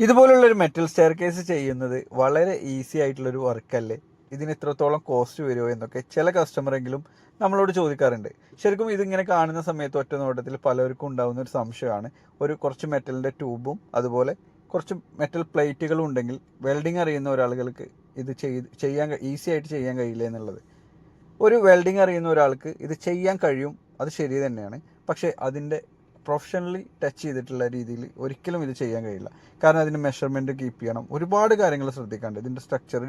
ഇതുപോലുള്ളൊരു metal stair case ചെയ്യുന്നത് വളരെ easy ആയിട്ടുള്ളൊരു വർക്കല്ലേ, ഇതിന് ഇത്രത്തോളം കോസ്റ്റ് വരുമോ എന്നൊക്കെ ചില കസ്റ്റമറെങ്കിലും നമ്മളോട് ചോദിക്കാറുണ്ട്. ശരിക്കും ഇതിങ്ങനെ കാണുന്ന സമയത്ത് ഒറ്റ നോട്ടത്തിൽ പലർക്കും ഉണ്ടാകുന്ന ഒരു സംശയമാണ്, കുറച്ച് മെറ്റലിൻ്റെ ട്യൂബും അതുപോലെ കുറച്ച് മെറ്റൽ പ്ലേറ്റുകളും ഉണ്ടെങ്കിൽ വെൽഡിങ് അറിയുന്ന ഒരാളുകൾക്ക് ഇത് ചെയ്യാൻ ഈസി ആയിട്ട് ചെയ്യാൻ കഴിയില്ല എന്നുള്ളത്. ഒരു വെൽഡിങ് അറിയുന്ന ഒരാൾക്ക് ഇത് ചെയ്യാൻ കഴിയും, അത് ശരി തന്നെയാണ്. പക്ഷേ അതിൻ്റെ പ്രൊഫഷണലി ടച്ച് ചെയ്തിട്ടുള്ള രീതിയിൽ ഒരിക്കലും ഇത് ചെയ്യാൻ കഴിയില്ല. കാരണം അതിൻ്റെ മെഷർമെൻറ്റ് കീപ്പ് ചെയ്യണം, ഒരുപാട് കാര്യങ്ങൾ ശ്രദ്ധിക്കാനുണ്ട്. ഇതിൻ്റെ സ്ട്രക്ചർ,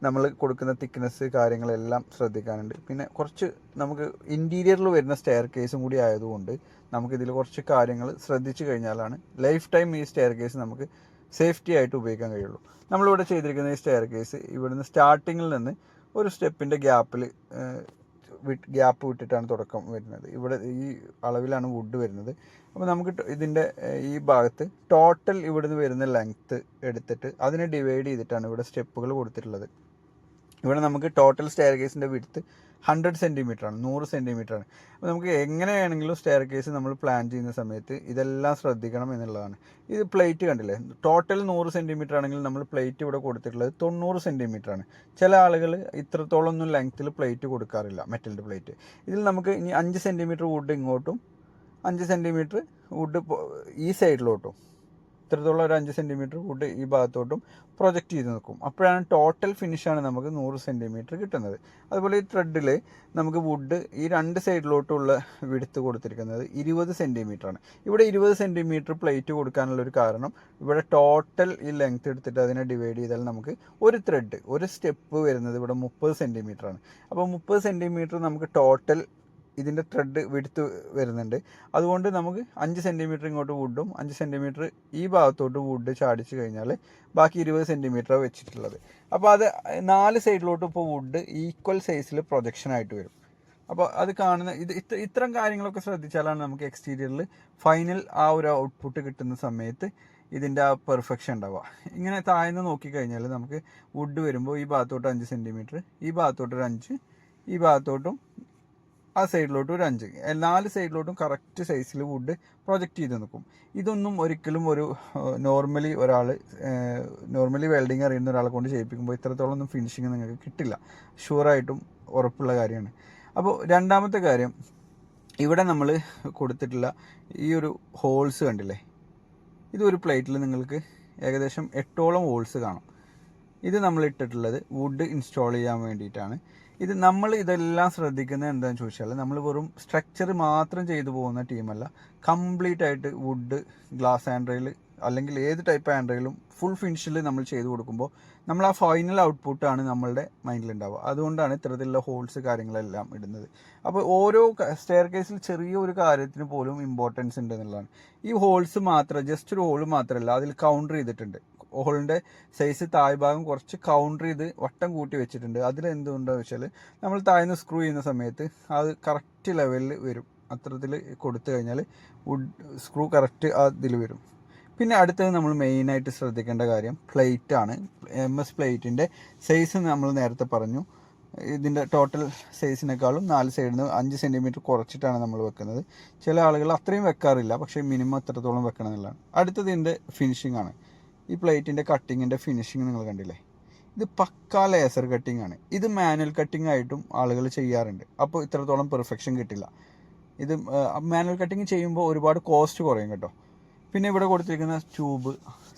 നമ്മൾ കൊടുക്കുന്ന തിക്നെസ്, കാര്യങ്ങളെല്ലാം ശ്രദ്ധിക്കാനുണ്ട്. പിന്നെ കുറച്ച് നമുക്ക് ഇൻറ്റീരിയറിൽ വരുന്ന സ്റ്റെയർ കേസും കൂടി ആയതുകൊണ്ട് നമുക്കിതിൽ കുറച്ച് കാര്യങ്ങൾ ശ്രദ്ധിച്ചു കഴിഞ്ഞാലാണ് ലൈഫ് ടൈം ഈ സ്റ്റെയർ കേസ് നമുക്ക് സേഫ്റ്റി ആയിട്ട് ഉപയോഗിക്കാൻ കഴിയുള്ളൂ. നമ്മളിവിടെ ചെയ്തിരിക്കുന്ന ഈ സ്റ്റെയർ കേസ് ഇവിടുന്ന് സ്റ്റാർട്ടിങ്ങിൽ നിന്ന് ഒരു സ്റ്റെപ്പിൻ്റെ ഗ്യാപ്പ് വിട്ടിട്ടാണ് തുടക്കം വരുന്നത്. ഇവിടെ ഈ അളവിലാണ് വുഡ് വരുന്നത്. അപ്പോൾ നമുക്ക് ഇതിൻ്റെ ഈ ഭാഗത്ത് ടോട്ടൽ ഇവിടുന്ന് വരുന്ന ലെങ്ത്ത് എടുത്തിട്ട് അതിനെ ഡിവൈഡ് ചെയ്തിട്ടാണ് ഇവിടെ സ്റ്റെപ്പുകൾ കൊടുത്തിട്ടുള്ളത്. ഇവിടെ നമുക്ക് ടോട്ടൽ സ്റ്റെയർ കേസിൻ്റെ വിഡ്ത്ത് 100 സെൻറ്റിമീറ്ററാണ്, 100 സെൻറ്റിമീറ്ററാണ്. അപ്പോൾ നമുക്ക് എങ്ങനെയാണെങ്കിലും സ്റ്റെയർ കേസ് നമ്മൾ പ്ലാൻ ചെയ്യുന്ന സമയത്ത് ഇതെല്ലാം ശ്രദ്ധിക്കണം എന്നുള്ളതാണ്. ഇത് പ്ലേറ്റ് കണ്ടില്ലേ, ടോട്ടൽ 100 സെൻറ്റിമീറ്റർ ആണെങ്കിൽ നമ്മൾ പ്ലേറ്റ് ഇവിടെ കൊടുത്തിട്ടുള്ളത് 90 സെൻറ്റിമീറ്ററാണ്. ചില ആളുകൾ ഇത്രത്തോളം ഒന്നും ലെങ്ത്തിൽ പ്ലേറ്റ് കൊടുക്കാറില്ല, മെറ്റലിൻ്റെ പ്ലേറ്റ്. ഇതിൽ നമുക്ക് ഇനി 5 സെൻറ്റിമീറ്റർ വുഡ് ഇങ്ങോട്ടും 5 സെൻറ്റിമീറ്റർ വുഡ് ഈ സൈഡിലോട്ടും, ഇത്രത്തോളം ഒരു 5 സെൻറ്റിമീറ്റർ വുഡ് ഈ ഭാഗത്തോട്ടും പ്രൊജക്റ്റ് ചെയ്ത് നിൽക്കും. അപ്പോഴാണ് ടോട്ടൽ ഫിനിഷാണ് നമുക്ക് 100 സെൻറ്റിമീറ്റർ കിട്ടുന്നത്. അതുപോലെ ഈ ത്രെഡിൽ നമുക്ക് വുഡ് ഈ 2 സൈഡിലോട്ടുള്ള വിഡ്ത്ത് കൊടുത്തിരിക്കുന്നത് 20 സെൻറ്റിമീറ്ററാണ്. ഇവിടെ 20 സെൻറ്റിമീറ്റർ പ്ലേറ്റ് കൊടുക്കാനുള്ളൊരു കാരണം, ഇവിടെ ടോട്ടൽ ഈ ലെങ്ത് എടുത്തിട്ട് അതിനെ ഡിവൈഡ് ചെയ്താൽ നമുക്ക് ഒരു സ്റ്റെപ്പ് വരുന്നത് ഇവിടെ 30 സെൻറ്റിമീറ്ററാണ്. അപ്പോൾ 30 സെൻറ്റിമീറ്റർ നമുക്ക് ടോട്ടൽ ഇതിൻ്റെ ത്രെഡ് വിഡ്ത്ത് വരുന്നുണ്ട്. അതുകൊണ്ട് നമുക്ക് 5 സെൻറ്റിമീറ്റർ ഇങ്ങോട്ട് വുഡും 5 സെൻറ്റിമീറ്റർ ഈ ഭാഗത്തോട്ട് വുഡ് ചാടിച്ച് കഴിഞ്ഞാൽ ബാക്കി 20 സെൻറ്റിമീറ്ററാണ് വെച്ചിട്ടുള്ളത്. അപ്പോൾ അത് 4 സൈഡിലോട്ട് ഇപ്പോൾ വുഡ് ഈക്വൽ സൈസിൽ പ്രൊജക്ഷനായിട്ട് വരും. അപ്പോൾ അത് കാണുന്ന ഇത്തരം കാര്യങ്ങളൊക്കെ ശ്രദ്ധിച്ചാലാണ് നമുക്ക് എക്സ്റ്റീരിയറിൽ ഫൈനൽ ആ ഒരു ഔട്ട്പുട്ട് കിട്ടുന്ന സമയത്ത് ഇതിൻ്റെ ആ പെർഫെക്ഷൻ ഉണ്ടാവുക. ഇങ്ങനെ താഴ്ന്ന് നോക്കിക്കഴിഞ്ഞാൽ നമുക്ക് വുഡ് വരുമ്പോൾ ഈ ഭാഗത്തോട്ട് 5 സെൻറ്റിമീറ്റർ, ഈ ഭാഗത്തോട്ടൊരു 5, ഈ ഭാഗത്തോട്ടും ആ സൈഡിലോട്ടും ഒരു 5, 4 സൈഡിലോട്ടും കറക്റ്റ് സൈസിൽ വുഡ് പ്രൊജക്റ്റ് ചെയ്ത് നിൽക്കും. ഇതൊന്നും ഒരിക്കലും ഒരു നോർമലി വെൽഡിങ് അറിയുന്ന ഒരാളെ കൊണ്ട് ചെയ്യിപ്പിക്കുമ്പോൾ ഇത്രത്തോളം ഒന്നും ഫിനിഷിങ് നിങ്ങൾക്ക് കിട്ടില്ല, ഷുവറായിട്ടും ഉറപ്പുള്ള കാര്യമാണ്. അപ്പോൾ രണ്ടാമത്തെ കാര്യം, ഇവിടെ നമ്മൾ കൊടുത്തിട്ടുള്ള ഈ ഒരു ഹോൾസ് കണ്ടില്ലേ, ഇതൊരു പ്ലേറ്റിൽ നിങ്ങൾക്ക് ഏകദേശം 8ഓളം ഹോൾസ് കാണും. ഇത് നമ്മൾ ഇട്ടിട്ടുള്ളത് വുഡ് ഇൻസ്റ്റാൾ ചെയ്യാൻ വേണ്ടിയിട്ടാണ്. നമ്മൾ ഇതെല്ലാം ശ്രദ്ധിക്കുന്നത് എന്താണെന്ന് ചോദിച്ചാൽ, നമ്മൾ വെറും സ്ട്രക്ചർ മാത്രം ചെയ്തു പോകുന്ന ടീമല്ല. കംപ്ലീറ്റ് ആയിട്ട് വുഡ്, ഗ്ലാസ് ഹാൻഡ് റെയിൽ അല്ലെങ്കിൽ ഏത് ടൈപ്പ് ഹാൻഡ് റെയിലും ഫുൾ ഫിനിഷിൽ നമ്മൾ ചെയ്ത് കൊടുക്കുമ്പോൾ നമ്മൾ ആ ഫൈനൽ ഔട്ട്പുട്ടാണ് നമ്മളുടെ മൈൻഡിലുണ്ടാവുക. അതുകൊണ്ടാണ് ഇത്തരത്തിലുള്ള ഹോൾസ് കാര്യങ്ങളെല്ലാം ഇടുന്നത്. അപ്പോൾ ഓരോ സ്റ്റെയർ കേസിൽ ചെറിയൊരു കാര്യത്തിന് പോലും ഇമ്പോർട്ടൻസ് ഉണ്ട് എന്നുള്ളതാണ്. ഈ ഹോൾസ് മാത്രം, ജസ്റ്റ് ഒരു ഹോൾ മാത്രമല്ല, അതിൽ കൗണ്ടർ ചെയ്തിട്ടുണ്ട്. ഹോളിൻ്റെ സൈസ് താഴ്ഭാഗം കുറച്ച് കൗണ്ടർ ചെയ്ത് വട്ടം കൂട്ടി വെച്ചിട്ടുണ്ട്. അതിലെന്തുകൊണ്ടാണെന്ന് വെച്ചാൽ, നമ്മൾ താഴ്ന്ന് സ്ക്രൂ ചെയ്യുന്ന സമയത്ത് അത് കറക്റ്റ് ലെവലിൽ വരും. അത്തരത്തിൽ കൊടുത്തു കഴിഞ്ഞാൽ സ്ക്രൂ കറക്റ്റ് അതിൽ വരും. പിന്നെ അടുത്തത് നമ്മൾ മെയിനായിട്ട് ശ്രദ്ധിക്കേണ്ട കാര്യം പ്ലേറ്റാണ്. MS പ്ലേറ്റിൻ്റെ സൈസ് നമ്മൾ നേരത്തെ പറഞ്ഞു, ഇതിൻ്റെ ടോട്ടൽ സൈസിനേക്കാളും 4 സൈഡിൽ നിന്ന് 5 സെൻറ്റിമീറ്റർ കുറച്ചിട്ടാണ് നമ്മൾ വെക്കുന്നത്. ചില ആളുകൾ അത്രയും വെക്കാറില്ല, പക്ഷേ മിനിമം എത്രത്തോളം വെക്കണം എന്നുള്ളതാണ്. അടുത്തത് ഇതിൻ്റെ ഫിനിഷിംഗ് ആണ്. ഈ പ്ലേറ്റിൻ്റെ കട്ടിങ്ങിൻ്റെ ഫിനിഷിങ് നിങ്ങൾ കണ്ടില്ലേ, ഇത് പക്കാ ലേസർ കട്ടിംഗ് ആണ്. ഇത് മാനുവൽ കട്ടിംഗ് ആയിട്ടും ആളുകൾ ചെയ്യാറുണ്ട്. അപ്പോൾ ഇത്രത്തോളം പെർഫെക്ഷൻ കിട്ടില്ല. ഇത് മാനുവൽ കട്ടിങ് ചെയ്യുമ്പോൾ ഒരുപാട് കോസ്റ്റ് കുറയും കേട്ടോ. പിന്നെ ഇവിടെ കൊടുത്തിരിക്കുന്ന ട്യൂബ്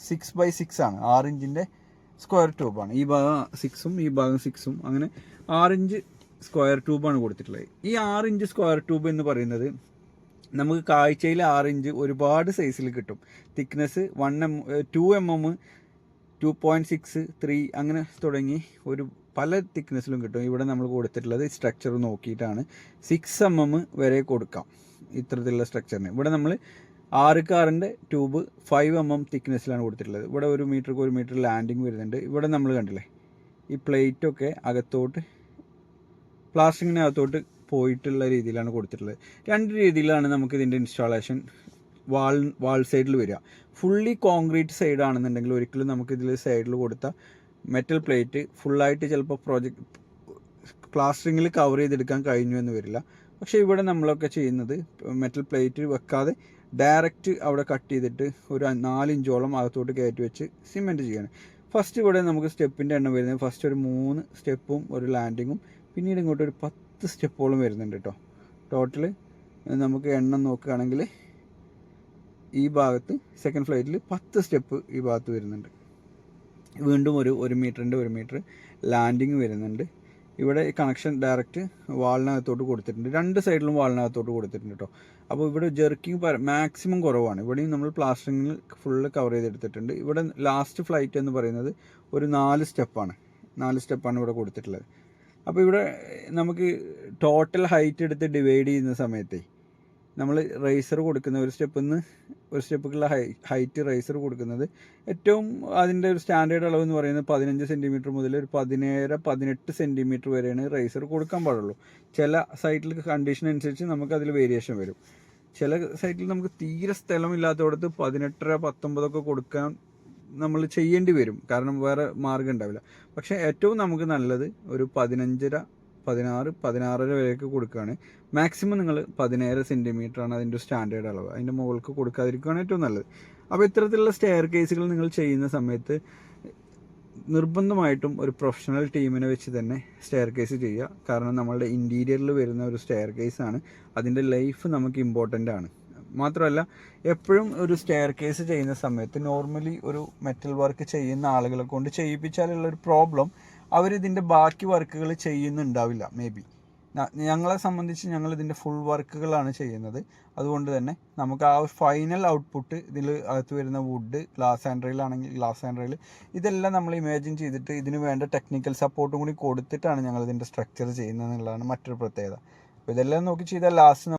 6x6 ആണ്, 6 ഇഞ്ചിൻ്റെ സ്ക്വയർ ട്യൂബാണ്. ഈ ഭാഗം 6ഉം ഈ ഭാഗം 6ഉം, അങ്ങനെ 6 ഇഞ്ച് സ്ക്വയർ ട്യൂബാണ് കൊടുത്തിട്ടുള്ളത്. ഈ 6 ഇഞ്ച് സ്ക്വയർ ട്യൂബ് എന്ന് പറയുന്നത് നമുക്ക് കാഴ്ചയിൽ 6 ഇഞ്ച് ഒരുപാട് സൈസിൽ കിട്ടും. തിക്നെസ് 2 mm, 2.6, 3 അങ്ങനെ തുടങ്ങി പല തിക്നെസ്സിലും കിട്ടും. ഇവിടെ നമ്മൾ കൊടുത്തിട്ടുള്ളത് സ്ട്രക്ചർ നോക്കിയിട്ടാണ് 6 mm വരെ കൊടുക്കാം ഇത്തരത്തിലുള്ള സ്ട്രക്ചറിന്. ഇവിടെ നമ്മൾ 6 ട്യൂബ് 5 mm തിക്നെസ്സിലാണ് കൊടുത്തിട്ടുള്ളത്. ഇവിടെ 1 മീറ്റർക്ക് 1 മീറ്റർ ലാൻഡിങ് വരുന്നുണ്ട്. ഇവിടെ നമ്മൾ കണ്ടില്ലേ, ഈ പ്ലേറ്റൊക്കെ അകത്തോട്ട് പ്ലാസ്റ്റിക്കിനകത്തോട്ട് പോയിട്ടുള്ള രീതിയിലാണ് കൊടുത്തിട്ടുള്ളത്. 2 രീതിയിലാണ് നമുക്ക് ഇതിൻ്റെ ഇൻസ്റ്റാളേഷൻ വാൾ സൈഡിൽ വരിക. ഫുള്ളി കോൺക്രീറ്റ് സൈഡ് ആണെന്നുണ്ടെങ്കിൽ ഒരിക്കലും നമുക്കിതിൽ സൈഡിൽ കൊടുത്ത മെറ്റൽ പ്ലേറ്റ് ഫുള്ളായിട്ട് ചിലപ്പോൾ പ്ലാസ്റ്ററിങ്ങിൽ കവർ ചെയ്തെടുക്കാൻ കഴിഞ്ഞു എന്ന് വരില്ല. പക്ഷേ ഇവിടെ നമ്മളൊക്കെ ചെയ്യുന്നത് മെറ്റൽ പ്ലേറ്റ് വെക്കാതെ ഡയറക്റ്റ് അവിടെ കട്ട് ചെയ്തിട്ട് ഒരു 4 ഇഞ്ചോളം അകത്തോട്ട് കയറ്റി വെച്ച് സിമെൻറ്റ് ചെയ്യണം. ഫസ്റ്റ് ഇവിടെ നമുക്ക് സ്റ്റെപ്പിൻ്റെ എണ്ണം വരുന്നത് ഫസ്റ്റ് ഒരു 3 സ്റ്റെപ്പും ഒരു ലാൻഡിങ്ങും പിന്നീട് ഇങ്ങോട്ട് ഒരു 10 സ്റ്റെപ്പോളം വരുന്നുണ്ട് കേട്ടോ. ടോട്ടൽ നമുക്ക് എണ്ണം നോക്കുകയാണെങ്കിൽ ഈ ഭാഗത്ത് സെക്കൻഡ് ഫ്ലൈറ്റിൽ 10 സ്റ്റെപ്പ് ഈ ഭാഗത്ത് വരുന്നുണ്ട്. വീണ്ടും ഒരു 1 മീറ്ററിൻ്റെ 1 മീറ്റർ ലാൻഡിങ് വരുന്നുണ്ട്. ഇവിടെ കണക്ഷൻ ഡയറക്റ്റ് വാളിനകത്തോട്ട് കൊടുത്തിട്ടുണ്ട്, 2 സൈഡിലും വാളിനകത്തോട്ട് കൊടുത്തിട്ടുണ്ട് കേട്ടോ. അപ്പോൾ ഇവിടെ ജെർക്കിങ് മാക്സിമം കുറവാണ്. ഇവിടെയും നമ്മൾ പ്ലാസ്റ്ററിങ്ങിൽ ഫുള്ള് കവർ ചെയ്തെടുത്തിട്ടുണ്ട്. ഇവിടെ ലാസ്റ്റ് ഫ്ലൈറ്റ് എന്ന് പറയുന്നത് ഒരു 4 സ്റ്റെപ്പാണ് ഇവിടെ കൊടുത്തിട്ടുള്ളത്. അപ്പോൾ ഇവിടെ നമുക്ക് ടോട്ടൽ ഹൈറ്റ് എടുത്ത് ഡിവൈഡ് ചെയ്യുന്ന സമയത്തേ നമ്മൾ റേസർ കൊടുക്കുന്ന ഒരു സ്റ്റെപ്പിലുള്ള ഹൈറ്റ് റേസർ കൊടുക്കുന്നത് ഏറ്റവും അതിൻ്റെ ഒരു സ്റ്റാൻഡേർഡ് അളവ് എന്ന് പറയുന്നത് 15 സെൻറ്റിമീറ്റർ മുതൽ ഒരു 17-18 സെൻറ്റിമീറ്റർ വരെയാണ് റേസർ കൊടുക്കാൻ പാടുള്ളൂ. ചില സൈറ്റിൽ കണ്ടീഷൻ അനുസരിച്ച് നമുക്ക് അതിൽ വേരിയേഷൻ വരും. ചില സൈറ്റിൽ നമുക്ക് തീരെ സ്ഥലമില്ലാത്തടത്ത് 18-19 കൊടുക്കാൻ നമ്മൾ ചെയ്യേണ്ടി വരും, കാരണം വേറെ മാർഗ്ഗം ഉണ്ടാവില്ല. പക്ഷേ ഏറ്റവും നമുക്ക് നല്ലത് ഒരു 15-16 വരെയൊക്കെ കൊടുക്കുകയാണ്. മാക്സിമം നിങ്ങൾ 17 സെൻറ്റിമീറ്ററാണ് അതിൻ്റെ സ്റ്റാൻഡേർഡ് അളവ്. അതിൻ്റെ മുകൾക്ക് കൊടുക്കാതിരിക്കുകയാണ് ഏറ്റവും നല്ലത്. അപ്പോൾ ഇത്തരത്തിലുള്ള സ്റ്റെയർ കേസുകൾ നിങ്ങൾ ചെയ്യുന്ന സമയത്ത് നിർബന്ധമായിട്ടും ഒരു പ്രൊഫഷണൽ ടീമിനെ വെച്ച് തന്നെ സ്റ്റെയർ കേസ് ചെയ്യുക. കാരണം നമ്മളുടെ ഇൻറ്റീരിയറിൽ വരുന്ന ഒരു സ്റ്റെയർ കേസാണ്, അതിൻ്റെ ലൈഫ് നമുക്ക് ഇമ്പോർട്ടൻ്റ് ആണ്. മാത്രമല്ല എപ്പോഴും ഒരു സ്റ്റെയർ കേസ് ചെയ്യുന്ന സമയത്ത് നോർമലി ഒരു മെറ്റൽ വർക്ക് ചെയ്യുന്ന ആളുകളെ കൊണ്ട് ചെയ്യിപ്പിച്ചാലുള്ളൊരു പ്രോബ്ലം, അവരിതിൻ്റെ ബാക്കി വർക്കുകൾ ചെയ്യുന്നുണ്ടാവില്ല. മേ ബി ഞങ്ങളെ സംബന്ധിച്ച് ഞങ്ങളിതിൻ്റെ ഫുൾ വർക്കുകളാണ് ചെയ്യുന്നത്. അതുകൊണ്ട് തന്നെ നമുക്ക് ആ ഫൈനൽ ഔട്ട്പുട്ട് ഇതിൽ അകത്ത് വരുന്ന വുഡ്, ഗ്ലാസ് ഹാൻഡ് റെയിൽ ആണെങ്കിൽ ഗ്ലാസ് ഹാൻഡ് റെയിൽ, ഇതെല്ലാം നമ്മൾ ഇമാജിൻ ചെയ്തിട്ട് ഇതിന് വേണ്ട ടെക്നിക്കൽ സപ്പോർട്ടും കൂടി കൊടുത്തിട്ടാണ് ഞങ്ങളിതിൻ്റെ സ്ട്രക്ചർ ചെയ്യുന്നത് എന്നുള്ളതാണ് മറ്റൊരു പ്രത്യേകത. അപ്പോൾ ഇതെല്ലാം നോക്കി ചെയ്താൽ ലാസ്റ്റ്